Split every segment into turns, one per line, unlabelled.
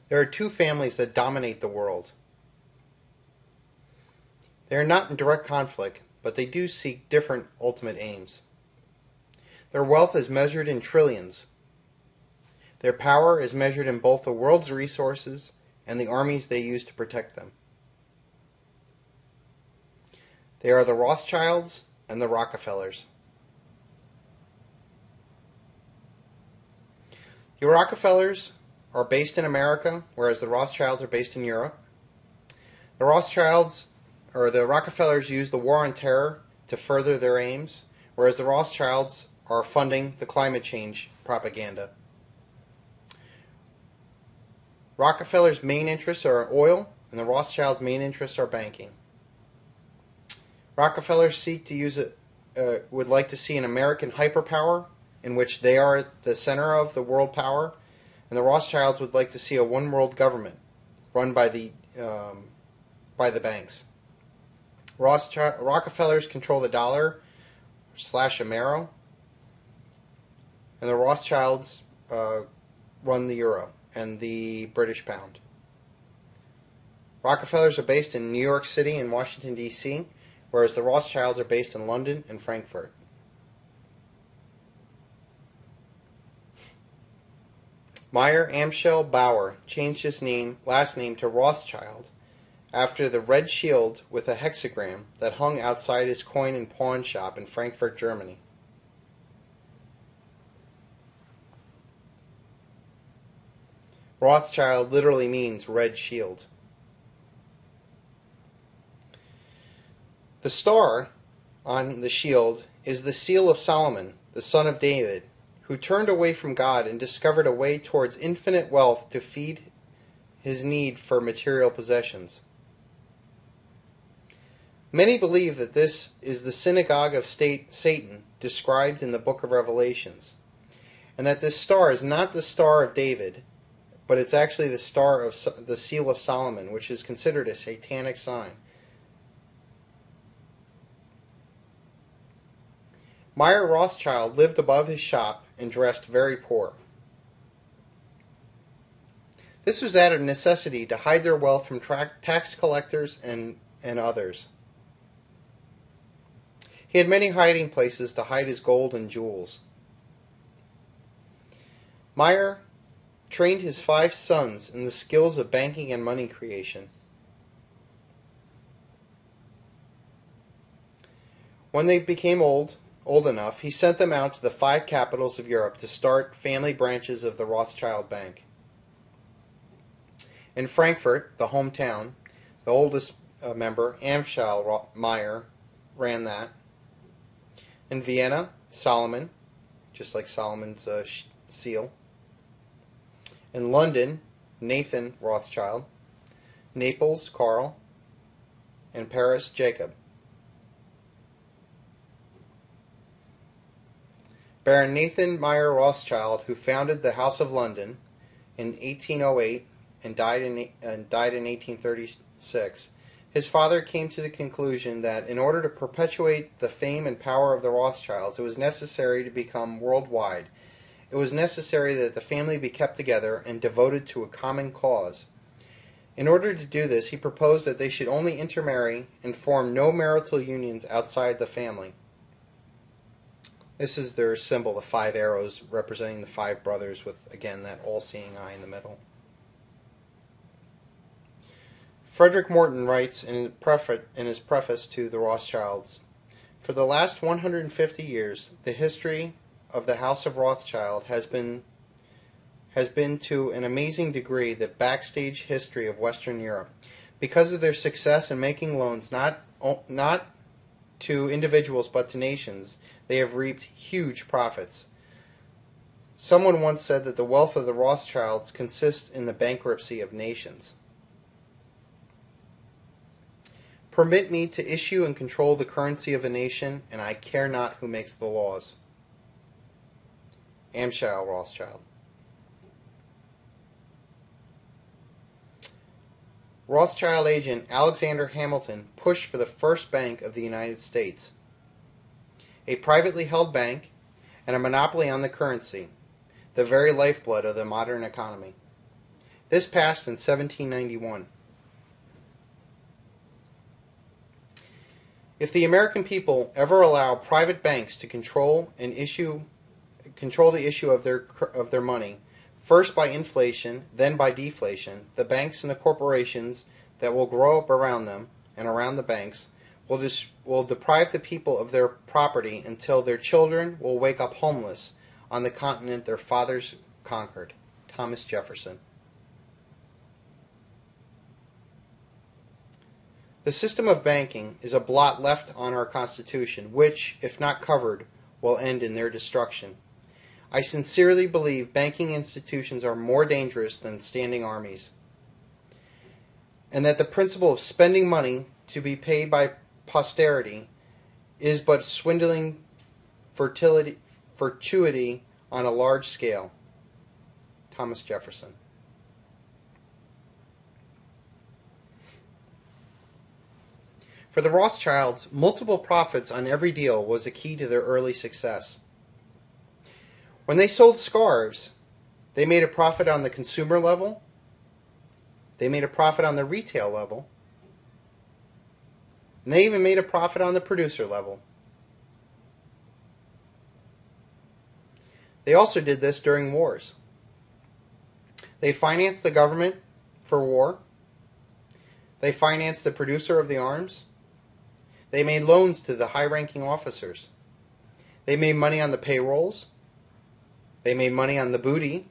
There are two families that dominate the world. They are not in direct conflict, but they do seek different ultimate aims. Their wealth is measured in trillions. Their power is measured in both the world's resources and the armies they use to protect them. They are the Rothschilds and the Rockefellers. The Rockefellers are based in America, whereas the Rothschilds are based in Europe. The Rockefellers use the war on terror to further their aims, whereas the Rothschilds are funding the climate change propaganda. Rockefeller's main interests are oil, and the Rothschilds' main interests are banking. Rockefellers would like to see an American hyperpower in which they are the center of the world power, and the Rothschilds would like to see a one-world government run by the banks. Rockefellers control the dollar /Amero, and the Rothschilds run the euro and the British pound. Rockefellers are based in New York City and Washington, D.C., whereas the Rothschilds are based in London and Frankfurt. Meyer Amschel Bauer changed his last name to Rothschild after the red shield with a hexagram that hung outside his coin and pawn shop in Frankfurt, Germany. Rothschild literally means red shield. The star on the shield is the seal of Solomon, the son of David, who turned away from God and discovered a way towards infinite wealth to feed his need for material possessions. Many believe that this is the synagogue of Satan described in the book of Revelations, and that this star is not the Star of David, but it's actually the star of the seal of Solomon, which is considered a satanic sign. Meyer Rothschild lived above his shop and dressed very poor. This was out of necessity to hide their wealth from tax collectors and others. He had many hiding places to hide his gold and jewels. Meyer trained his 5 sons in the skills of banking and money creation. When they became old enough, he sent them out to the 5 capitals of Europe to start family branches of the Rothschild Bank. In Frankfurt, the hometown, the oldest member, Amschel Meyer, ran that. In Vienna, Solomon, just like Solomon's seal. In London, Nathan Rothschild. Naples, Carl. And Paris, Jacob. Baron Nathan Meyer Rothschild, who founded the House of London in 1808 and died in 1836, his father came to the conclusion that in order to perpetuate the fame and power of the Rothschilds, it was necessary to become worldwide. It was necessary that the family be kept together and devoted to a common cause. In order to do this, he proposed that they should only intermarry and form no marital unions outside the family. This is their symbol, the 5 arrows representing the 5 brothers with, again, that all-seeing eye in the middle. Frederick Morton writes in his preface to The Rothschilds, "For the last 150 years, the history of the House of Rothschild has been to an amazing degree the backstage history of Western Europe. Because of their success in making loans not to individuals but to nations, they have reaped huge profits. Someone once said that the wealth of the Rothschilds consists in the bankruptcy of nations. Permit me to issue and control the currency of a nation, and I care not who makes the laws." Amschel Rothschild. Rothschild agent Alexander Hamilton pushed for the first bank of the United States, a privately held bank and a monopoly on the currency, the very lifeblood of the modern economy. This passed in 1791. If the American people ever allow private banks to control the issue of their money, first by inflation, then by deflation, the banks and the corporations that will grow up around them and around the banks will deprive the people of their property until their children will wake up homeless on the continent their fathers conquered. Thomas Jefferson. The system of banking is a blot left on our Constitution, which, if not covered, will end in their destruction. I sincerely believe banking institutions are more dangerous than standing armies, and that the principle of spending money to be paid by posterity is but swindling fortuity on a large scale. Thomas Jefferson. For the Rothschilds, multiple profits on every deal was a key to their early success. When they sold scarves, they made a profit on the consumer level, they made a profit on the retail level, and they even made a profit on the producer level. They also did this during wars. They financed the government for war. They financed the producer of the arms. They made loans to the high-ranking officers. They made money on the payrolls. They made money on the booty.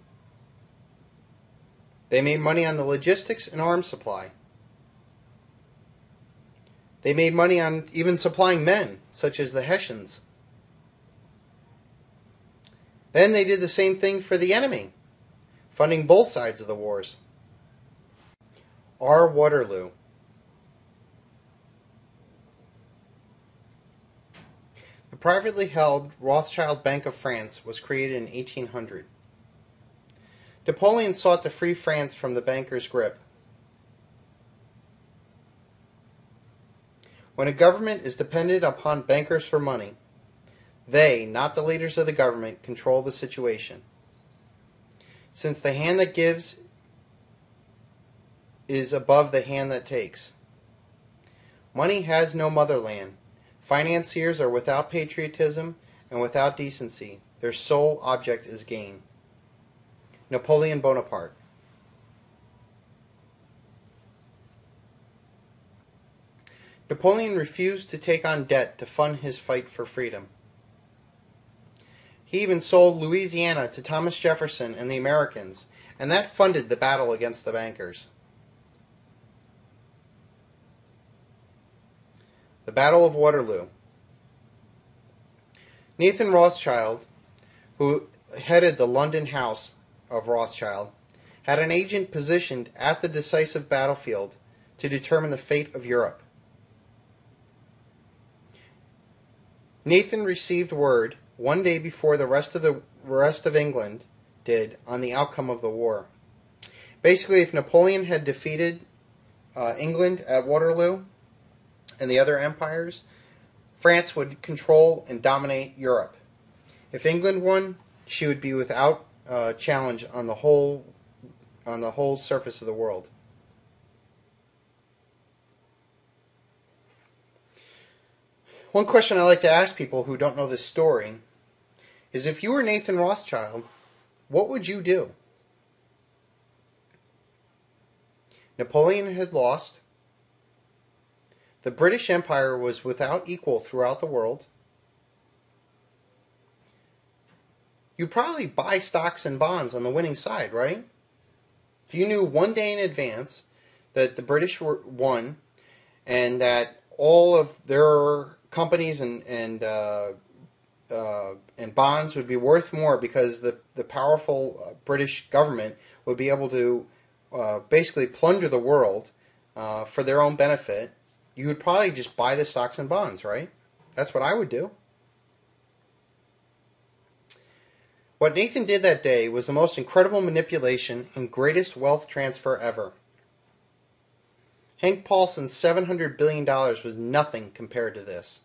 They made money on the logistics and arms supply. They made money on even supplying men, such as the Hessians. Then they did the same thing for the enemy, funding both sides of the wars. R. Waterloo. The privately held Rothschild Bank of France was created in 1800. Napoleon sought to free France from the bankers' grip. When a government is dependent upon bankers for money, they, not the leaders of the government, control the situation. Since the hand that gives is above the hand that takes. Money has no motherland. Financiers are without patriotism and without decency. Their sole object is gain. Napoleon Bonaparte. Napoleon refused to take on debt to fund his fight for freedom. He even sold Louisiana to Thomas Jefferson and the Americans, and that funded the battle against the bankers. The Battle of Waterloo. Nathan Rothschild, who headed the London House of Rothschild, had an agent positioned at the decisive battlefield to determine the fate of Europe. Nathan received word one day before the rest of England did on the outcome of the war. Basically, if Napoleon had defeated England at Waterloo and the other empires, France would control and dominate Europe. If England won, she would be without challenge on the whole surface of the world. One question I like to ask people who don't know this story is, if you were Nathan Rothschild, what would you do? Napoleon had lost. The British Empire was without equal throughout the world. You'd probably buy stocks and bonds on the winning side, right? If you knew one day in advance that the British won and that all of their companies and bonds would be worth more because the powerful British government would be able to basically plunder the world for their own benefit, you would probably just buy the stocks and bonds, right? That's what I would do. What Nathan did that day was the most incredible manipulation and greatest wealth transfer ever. Hank Paulson's $700 billion was nothing compared to this.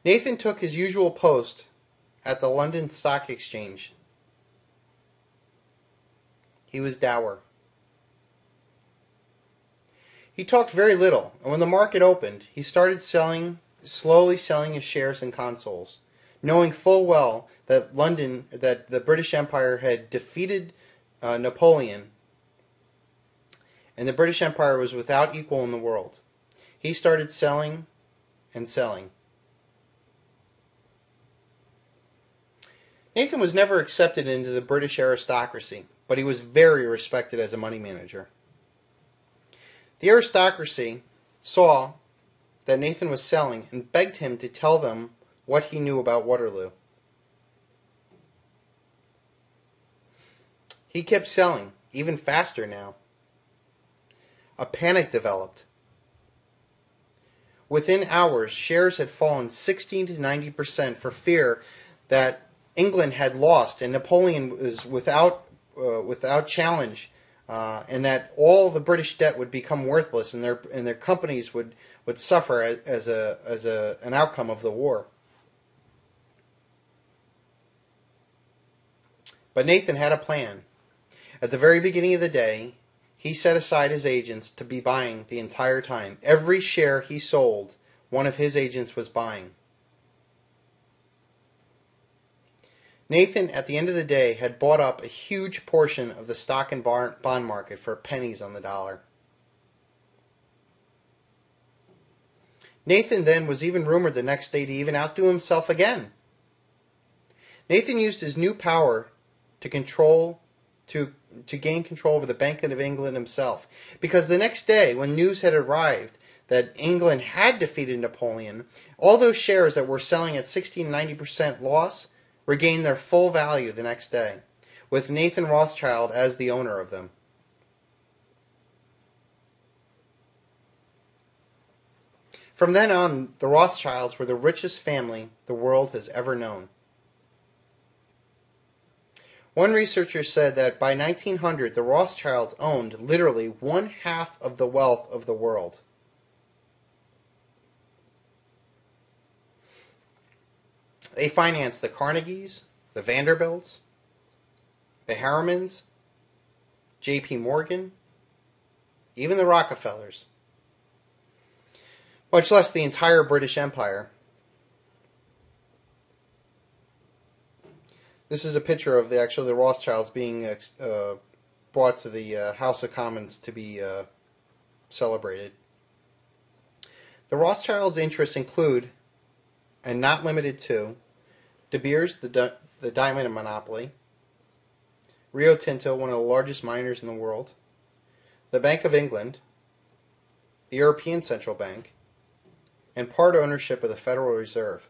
Nathan took his usual post at the London Stock Exchange. He was dour. He talked very little, and when the market opened, he started slowly selling his shares in consols, knowing full well that the British Empire had defeated Napoleon, and the British Empire was without equal in the world. He started selling and selling. Nathan was never accepted into the British aristocracy, but he was very respected as a money manager. The aristocracy saw that Nathan was selling and begged him to tell them what he knew about Waterloo. He kept selling, even faster now. A panic developed. Within hours, shares had fallen 60 to 90% for fear that England had lost and Napoleon was without challenge, and that all the British debt would become worthless, and their companies would suffer as an outcome of the war. But Nathan had a plan. At the very beginning of the day, he set aside his agents to be buying the entire time. Every share he sold, one of his agents was buying. Nathan, at the end of the day, had bought up a huge portion of the stock and bond market for pennies on the dollar. Nathan then was even rumored the next day to even outdo himself again. Nathan used his new power to gain control over the Bank of England himself, because the next day, when news had arrived that England had defeated Napoleon, all those shares that were selling at 60 and 90% loss regained their full value the next day, with Nathan Rothschild as the owner of them. From then on, the Rothschilds were the richest family the world has ever known. One researcher said that by 1900, the Rothschilds owned literally 1/2 of the wealth of the world. They financed the Carnegies, the Vanderbilts, the Harrimans, J.P. Morgan, even the Rockefellers, much less the entire British Empire. This is a picture of the Rothschilds being brought to the House of Commons to be celebrated. The Rothschilds' interests include, and not limited to, De Beers, the diamond monopoly, Rio Tinto, one of the largest miners in the world, the Bank of England, the European Central Bank, and part ownership of the Federal Reserve,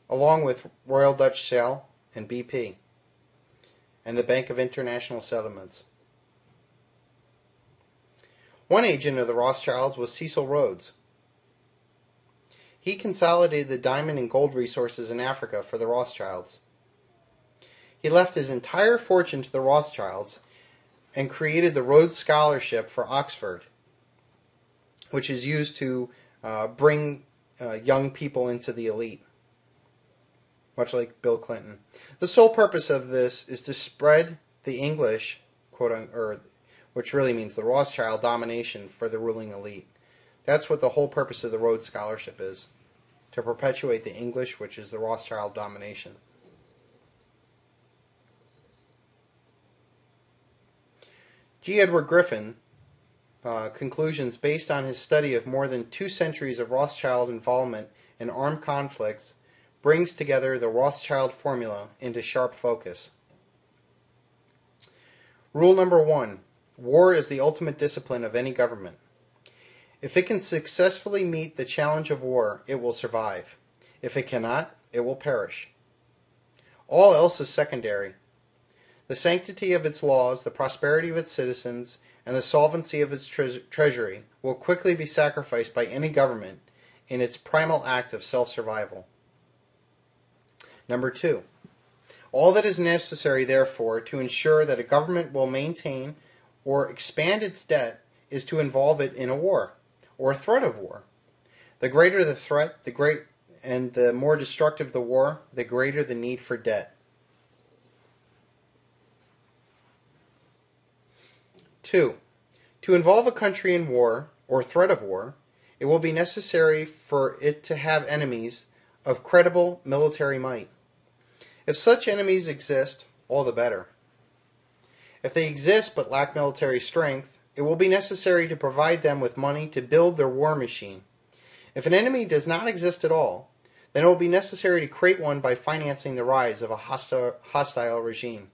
along with Royal Dutch Shell and BP, and the Bank of International Settlements. One agent of the Rothschilds was Cecil Rhodes. He consolidated the diamond and gold resources in Africa for the Rothschilds. He left his entire fortune to the Rothschilds and created the Rhodes Scholarship for Oxford, which is used to bring young people into the elite, much like Bill Clinton. The sole purpose of this is to spread the English, which really means the Rothschild domination for the ruling elite. That's what the whole purpose of the Rhodes Scholarship is, to perpetuate the English, which is the Rothschild domination. G. Edward Griffin conclusions based on his study of more than 2 centuries of Rothschild involvement in armed conflicts brings together the Rothschild formula into sharp focus. Rule number 1. War is the ultimate discipline of any government. If it can successfully meet the challenge of war, it will survive. If it cannot, it will perish. All else is secondary. The sanctity of its laws, the prosperity of its citizens, and the solvency of its treasury will quickly be sacrificed by any government in its primal act of self-survival. Number 2. All that is necessary, therefore, to ensure that a government will maintain or expand its debt is to involve it in a war, or a threat of war. The greater the threat, and the more destructive the war, the greater the need for debt. 2. To involve a country in war, or threat of war, it will be necessary for it to have enemies of credible military might. If such enemies exist, all the better. If they exist but lack military strength, it will be necessary to provide them with money to build their war machine. If an enemy does not exist at all, then it will be necessary to create one by financing the rise of a hostile regime.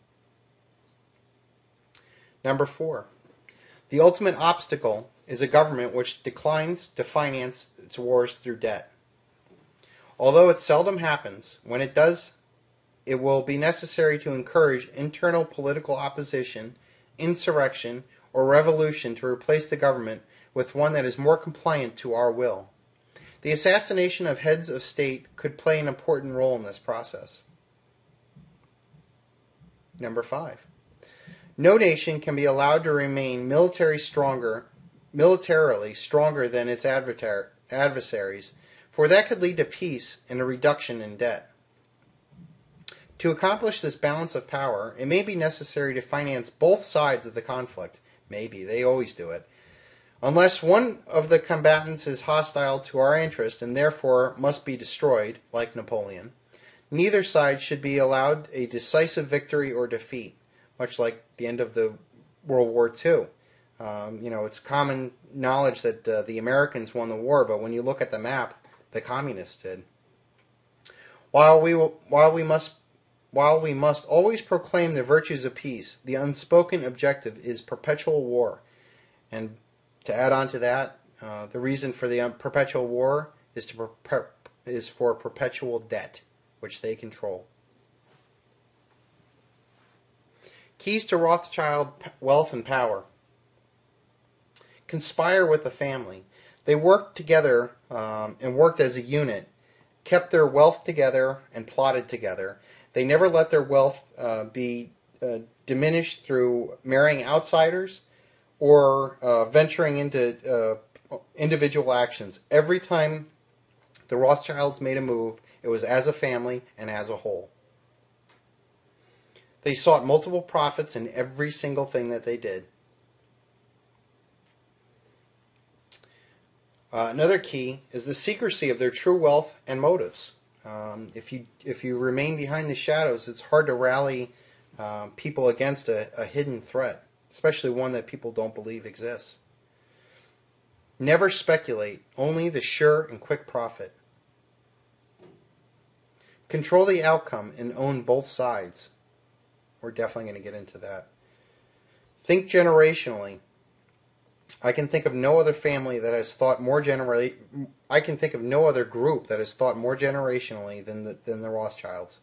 Number 4. The ultimate obstacle is a government which declines to finance its wars through debt. Although it seldom happens, when it does, it will be necessary to encourage internal political opposition, insurrection, or revolution to replace the government with one that is more compliant to our will. The assassination of heads of state could play an important role in this process. Number 5. No nation can be allowed to remain militarily stronger than its adversaries, for that could lead to peace and a reduction in debt. To accomplish this balance of power, it may be necessary to finance both sides of the conflict. Maybe, they always do it. Unless one of the combatants is hostile to our interest and therefore must be destroyed, like Napoleon, neither side should be allowed a decisive victory or defeat, much like the end of the World War II. It's common knowledge that the Americans won the war, but when you look at the map, the communists did. While we must always proclaim the virtues of peace, the unspoken objective is perpetual war. And to add on to that, the reason for the perpetual war is for perpetual debt, which they control. Keys to Rothschild wealth and power. Conspire with the family. They worked together and worked as a unit, kept their wealth together and plotted together. They never let their wealth be diminished through marrying outsiders or venturing into individual actions. Every time the Rothschilds made a move, it was as a family and as a whole. They sought multiple profits in every single thing that they did. Another key is the secrecy of their true wealth and motives. If you remain behind the shadows, it's hard to rally people against a hidden threat, especially one that people don't believe exists. Never speculate, only the sure and quick profit. Control the outcome and own both sides. We're definitely going to get into that. Think generationally. I can think of no other family that has thought more I can think of no other group that has thought more generationally than the Rothschilds.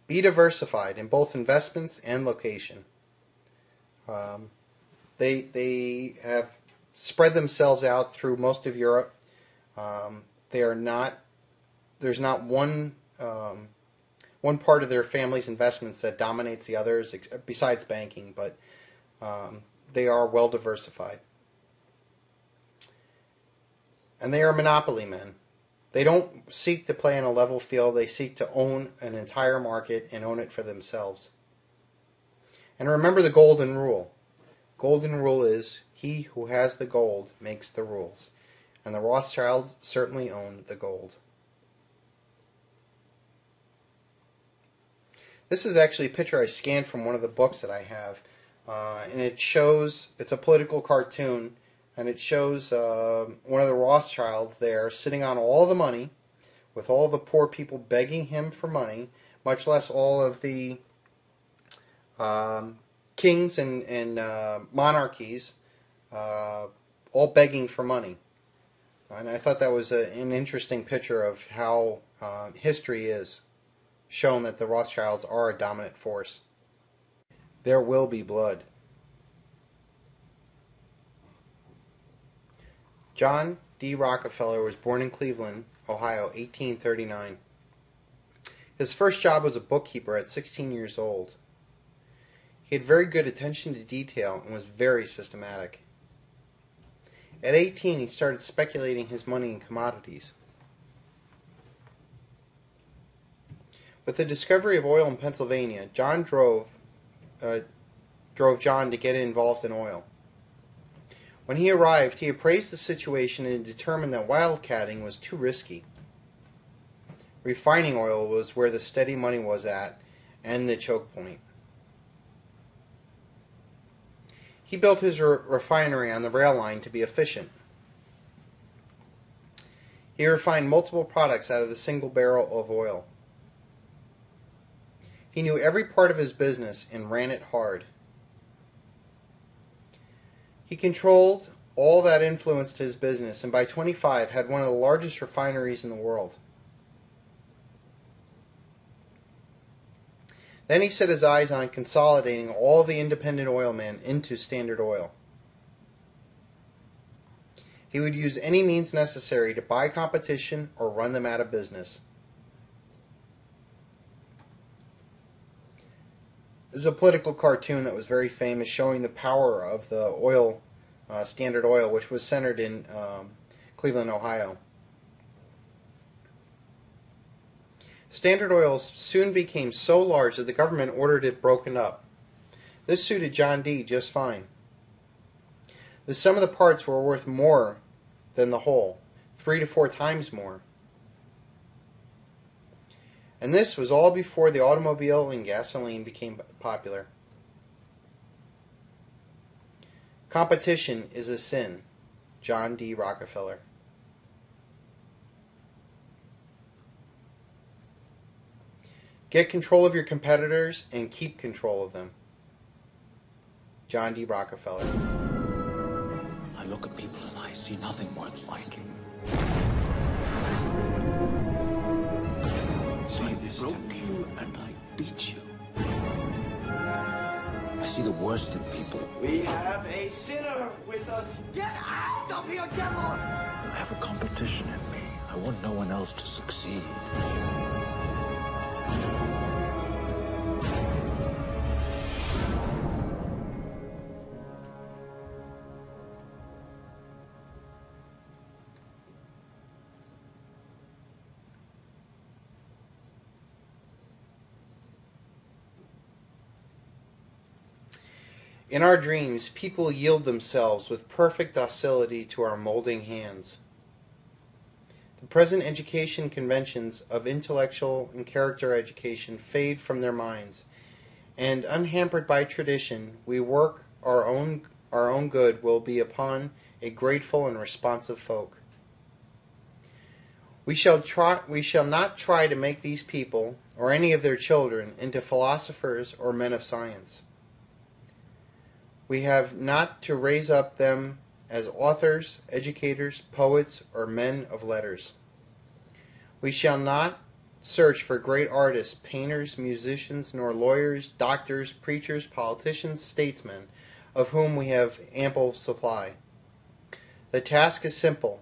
Be diversified in both investments and location. They have spread themselves out through most of Europe. There's not one part of their family's investments that dominates the others, besides banking, but they are well diversified. And they are monopoly men. They don't seek to play in a level field. They seek to own an entire market and own it for themselves. And remember the golden rule. Golden rule is, he who has the gold makes the rules. And the Rothschilds certainly owned the gold. This is actually a picture I scanned from one of the books that I have. And it's a political cartoon, and it shows one of the Rothschilds there sitting on all the money, with all the poor people begging him for money, much less all of the kings and monarchies all begging for money. And I thought that was an interesting picture of how history is shown that the Rothschilds are a dominant force. There will be blood. John D. Rockefeller was born in Cleveland, Ohio, 1839. His first job was a bookkeeper at 16 years old. He had very good attention to detail and was very systematic. At 18, he started speculating his money in commodities. With the discovery of oil in Pennsylvania, John drove drove John to get involved in oil. When he arrived, he appraised the situation and determined that wildcatting was too risky. Refining oil was where the steady money was at, and the choke point. He built his refinery on the rail line to be efficient. He refined multiple products out of a single barrel of oil. He knew every part of his business and ran it hard. He controlled all that influenced his business, and by 25 had one of the largest refineries in the world. Then he set his eyes on consolidating all the independent oilmen into Standard Oil. He would use any means necessary to buy competition or run them out of business. This is a political cartoon that was very famous, showing the power of the oil, Standard Oil, which was centered in Cleveland, Ohio. Standard Oil soon became so large that the government ordered it broken up. This suited John D. just fine. The sum of the parts were worth more than the whole, 3 to 4 times more. And this was all before the automobile and gasoline became popular. Competition is a sin. John D. Rockefeller. Get control of your competitors and keep control of them. John D. Rockefeller.
I look at people and I see nothing worth liking. So I broke you and I beat you. I see the worst in people.
We have a sinner with us.
Get out of here, devil!
I have a competition in me. I want no one else to succeed.
In our dreams, people yield themselves with perfect docility to our molding hands. The present education conventions of intellectual and character education fade from their minds, and unhampered by tradition, we work our own good will be upon a grateful and responsive folk. We shall not try to make these people, or any of their children, into philosophers or men of science. We have not to raise up them as authors, educators, poets, or men of letters. We shall not search for great artists, painters, musicians, nor lawyers, doctors, preachers, politicians, statesmen, of whom we have ample supply. The task is simple.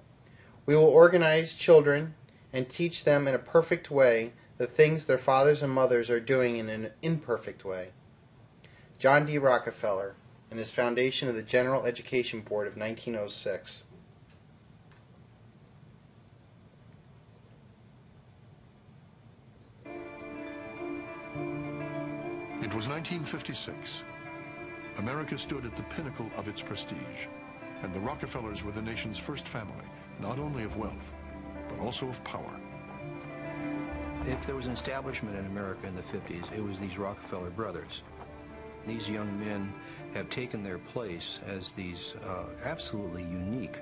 We will organize children and teach them in a perfect way the things their fathers and mothers are doing in an imperfect way. John D. Rockefeller, and his foundation of the General Education Board of 1906.
It was 1956. America stood at the pinnacle of its prestige, and the Rockefellers were the nation's first family, not only of wealth, but also of power.
If there was an establishment in America in the 50s, it was these Rockefeller brothers. These young men have taken their place as these absolutely unique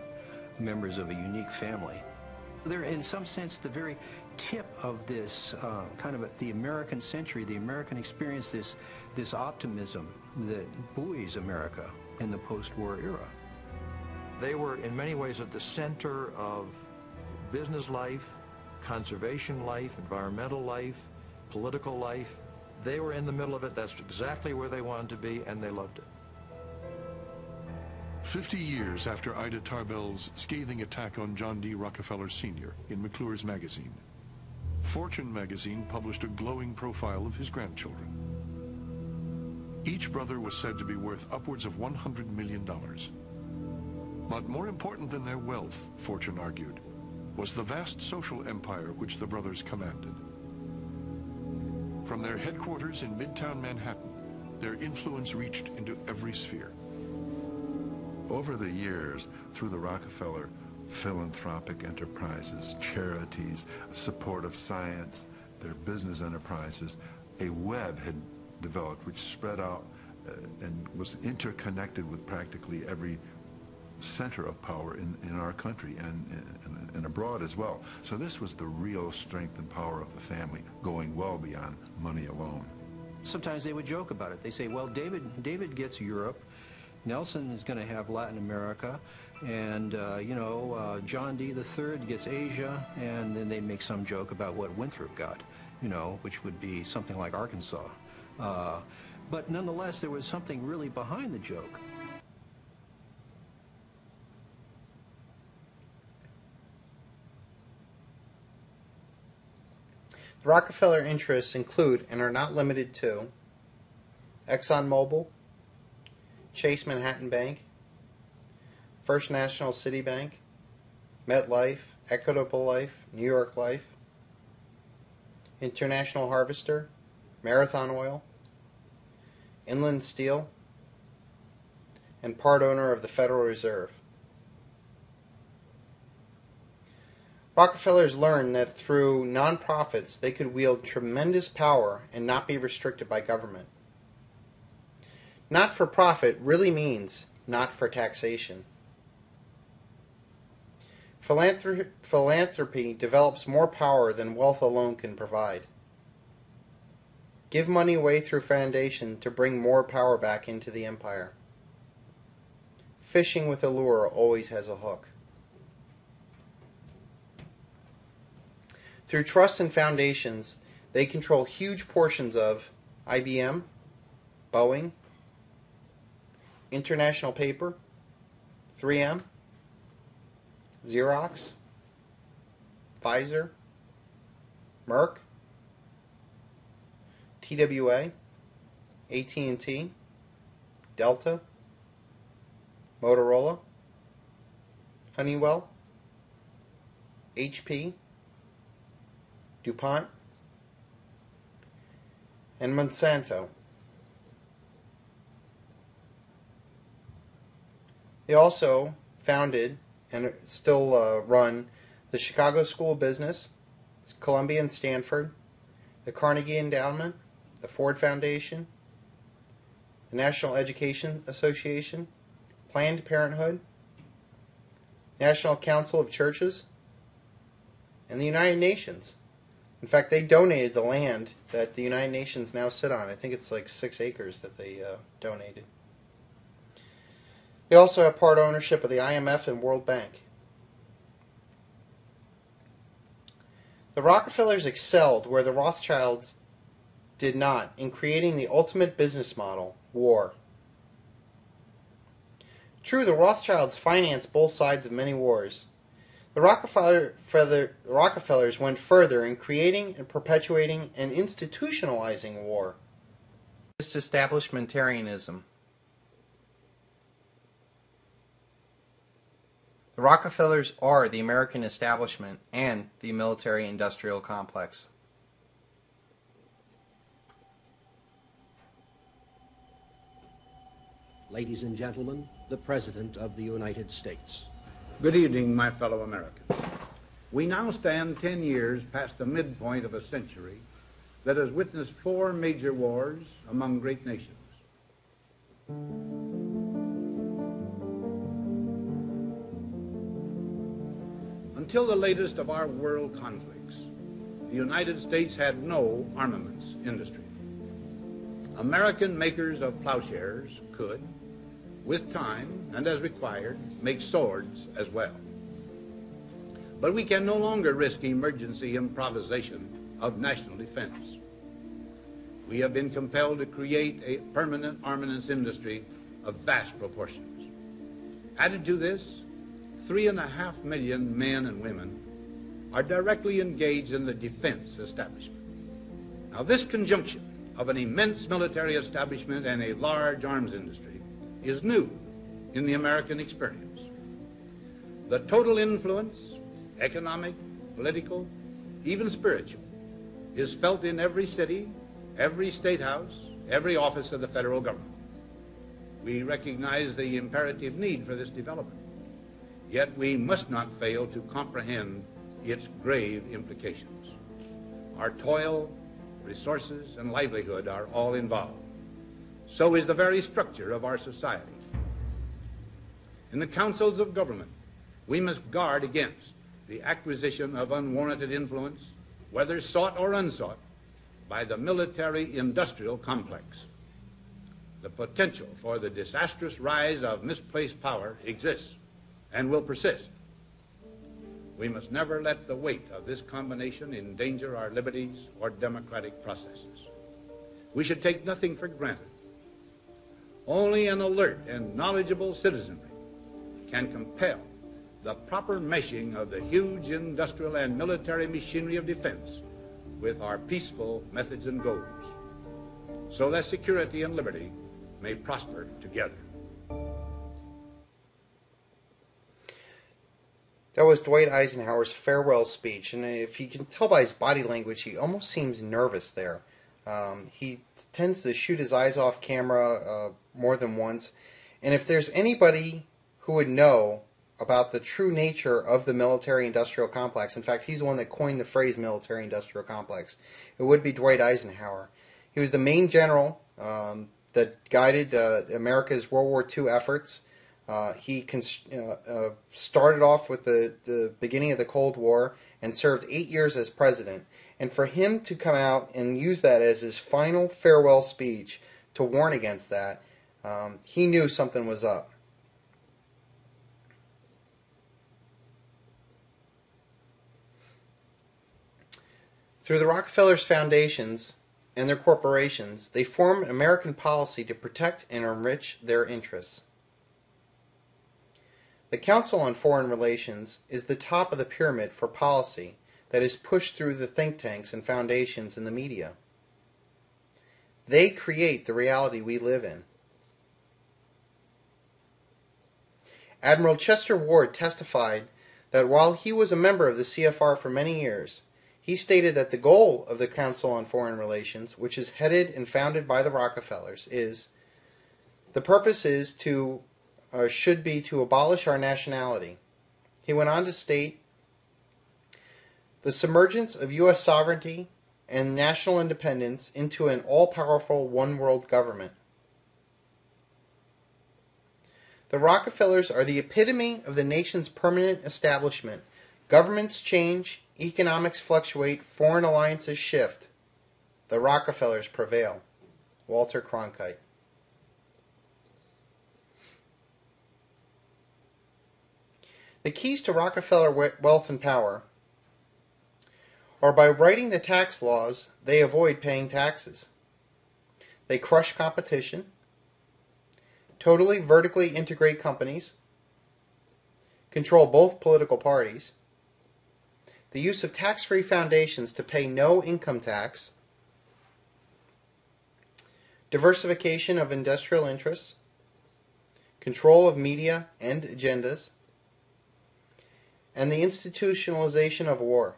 members of a unique family. They're, in some sense, the very tip of this kind of the American century, the American experience, this optimism that buoys America in the post-war era.
They were, in many ways, at the center of business life, conservation life, environmental life, political life. They were in the middle of it. That's exactly where they wanted to be, and they loved it.
50 years after Ida Tarbell's scathing attack on John D. Rockefeller Sr. in McClure's magazine, Fortune magazine published a glowing profile of his grandchildren. Each brother was said to be worth upwards of $100 million. But more important than their wealth, Fortune argued, was the vast social empire which the brothers commanded. From their headquarters in Midtown Manhattan, Their influence reached into every sphere.
Over the years, through the Rockefeller philanthropic enterprises, charities, support of science, their business enterprises, a web had developed which spread out and was interconnected with practically every center of power in our country and abroad as well. So this was the real strength and power of the family, going well beyond money alone.
Sometimes they would joke about it. They say, well, David gets Europe, Nelson is going to have Latin America, and John D. III gets Asia, and then they make some joke about what Winthrop got, which would be something like Arkansas. But nonetheless, there was something really behind the joke.
The Rockefeller interests include, and are not limited to, ExxonMobil, Chase Manhattan Bank, First National City Bank, MetLife, Equitable Life, New York Life, International Harvester, Marathon Oil, Inland Steel, and part owner of the Federal Reserve. Rockefellers learned that through nonprofits they could wield tremendous power and not be restricted by government. Not for profit really means not for taxation. Philanthropy develops more power than wealth alone can provide. Give money away through foundation to bring more power back into the empire. Fishing with a lure always has a hook. Through trusts and foundations, they control huge portions of IBM, Boeing, International Paper, 3M, Xerox, Pfizer, Merck, TWA, AT&T, Delta, Motorola, Honeywell, HP, DuPont, and Monsanto. They also founded and still run the Chicago School of Business, Columbia and Stanford, the Carnegie Endowment, the Ford Foundation, the National Education Association, Planned Parenthood, National Council of Churches, and the United Nations. In fact, they donated the land that the United Nations now sit on. I think it's like 6 acres that they donated. They also have part ownership of the IMF and World Bank. The Rockefellers excelled where the Rothschilds did not in creating the ultimate business model, war. True, the Rothschilds financed both sides of many wars. The Rockefellers went further in creating and perpetuating and institutionalizing war. This establishmentarianism. The Rockefellers are the American establishment and the military-industrial complex.
Ladies and gentlemen, the President of the United States.
Good evening, my fellow Americans. We now stand 10 years past the midpoint of a century that has witnessed 4 major wars among great nations. Until the latest of our world conflicts, the United States had no armaments industry. American makers of plowshares could, with time and as required, make swords as well. But we can no longer risk emergency improvisation of national defense. We have been compelled to create a permanent armaments industry of vast proportions. Added to this, 3.5 million men and women are directly engaged in the defense establishment. Now, this conjunction of an immense military establishment and a large arms industry is new in the American experience. The total influence, economic, political, even spiritual, is felt in every city, every state house, every office of the federal government. We recognize the imperative need for this development, yet we must not fail to comprehend its grave implications. Our toil, resources, and livelihood are all involved. So is the very structure of our society. In the councils of government, we must guard against the acquisition of unwarranted influence, whether sought or unsought, by the military-industrial complex. The potential for the disastrous rise of misplaced power exists and will persist. We must never let the weight of this combination endanger our liberties or democratic processes. We should take nothing for granted. Only an alert and knowledgeable citizenry can compel the proper meshing of the huge industrial and military machinery of defense with our peaceful methods and goals, so that security and liberty may prosper together.
That was Dwight Eisenhower's farewell speech, and if you can tell by his body language, he almost seems nervous there. He tends to shoot his eyes off camera more than once, and if there's anybody who would know about the true nature of the military-industrial complex, in fact, he's the one that coined the phrase military-industrial complex, it would be Dwight Eisenhower. He was the main general that guided America's World War II efforts. He started off with the beginning of the Cold War and served 8 years as president. And for him to come out and use that as his final farewell speech to warn against that, he knew something was up. Through the Rockefellers' foundations and their corporations, they form an American policy to protect and enrich their interests. The Council on Foreign Relations is the top of the pyramid for policy that is pushed through the think tanks and foundations and the media. They create the reality we live in. Admiral Chester Ward testified that while he was a member of the CFR for many years, he stated that the goal of the Council on Foreign Relations, which is headed and founded by the Rockefellers, the purpose is to should be to abolish our nationality. He went on to state, the submergence of U.S. sovereignty and national independence into an all-powerful one-world government. The Rockefellers are the epitome of the nation's permanent establishment. Governments change, economics fluctuate, foreign alliances shift. The Rockefellers prevail. Walter Cronkite. The keys to Rockefeller wealth and power are by writing the tax laws, they avoid paying taxes. They crush competition, totally vertically integrate companies, control both political parties, the use of tax-free foundations to pay no income tax, diversification of industrial interests, control of media and agendas, and the institutionalization of war.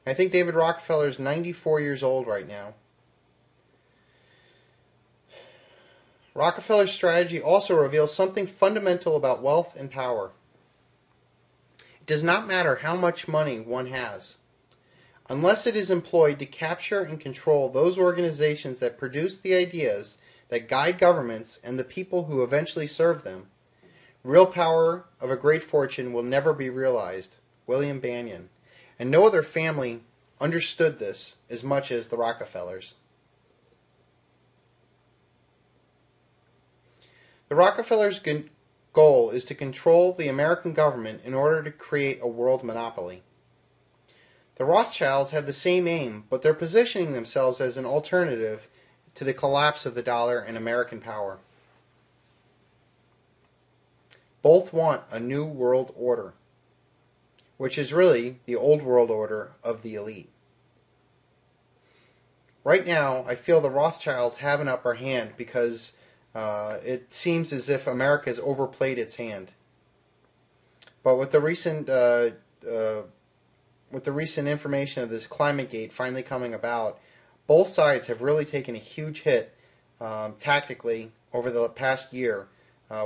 I think David Rockefeller is 94 years old right now. Rockefeller's strategy also reveals something fundamental about wealth and power. It does not matter how much money one has, unless it is employed to capture and control those organizations that produce the ideas that guide governments and the people who eventually serve them. Real power of a great fortune will never be realized. William Banyan. And no other family understood this as much as the Rockefellers. The Rockefellers' goal is to control the American government in order to create a world monopoly. The Rothschilds have the same aim, but they're positioning themselves as an alternative to the collapse of the dollar and American power. Both want a new world order, which is really the old world order of the elite. Right now, I feel the Rothschilds have an upper hand because it seems as if America has overplayed its hand. But with the recent information of this ClimateGate finally coming about, Both sides have really taken a huge hit tactically over the past year,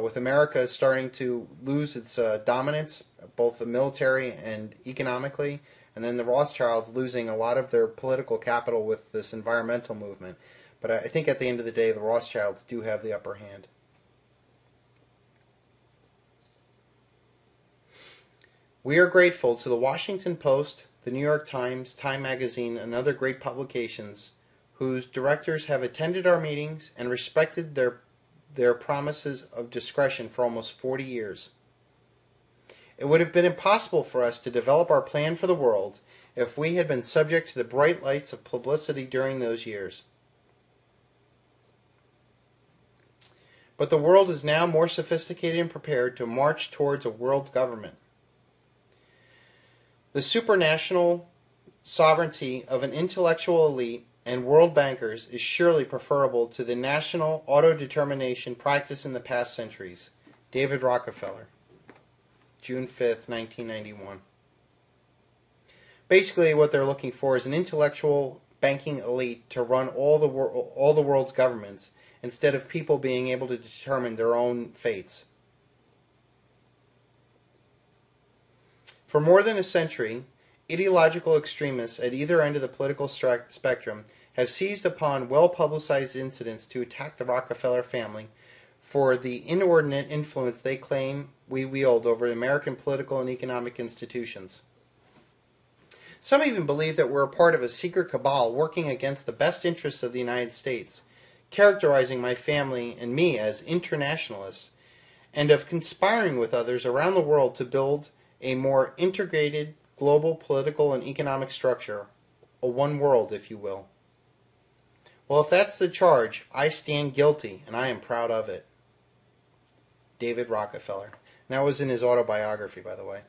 with America starting to lose its dominance, both the military and economically, and then the Rothschilds losing a lot of their political capital with this environmental movement. But I think at the end of the day, the Rothschilds do have the upper hand. We are grateful to the Washington Post, the New York Times, Time Magazine, and other great publications whose directors have attended our meetings and respected their promises of discretion for almost 40 years. It would have been impossible for us to develop our plan for the world if we had been subject to the bright lights of publicity during those years. But the world is now more sophisticated and prepared to march towards a world government. The supranational sovereignty of an intellectual elite and world bankers is surely preferable to the national autodetermination practiced in the past centuries. David Rockefeller, June 5th, 1991. Basically, what they're looking for is an intellectual banking elite to run all the world's governments, instead of people being able to determine their own fates. For more than a century, ideological extremists at either end of the political spectrum have seized upon well-publicized incidents to attack the Rockefeller family for the inordinate influence they claim we wield over American political and economic institutions. Some even believe that we're a part of a secret cabal working against the best interests of the United States, characterizing my family and me as internationalists, and of conspiring with others around the world to build a more integrated global political and economic structure, a one world, if you will. Well, if that's the charge, I stand guilty, and I am proud of it. David Rockefeller. And that was in his autobiography, by the way.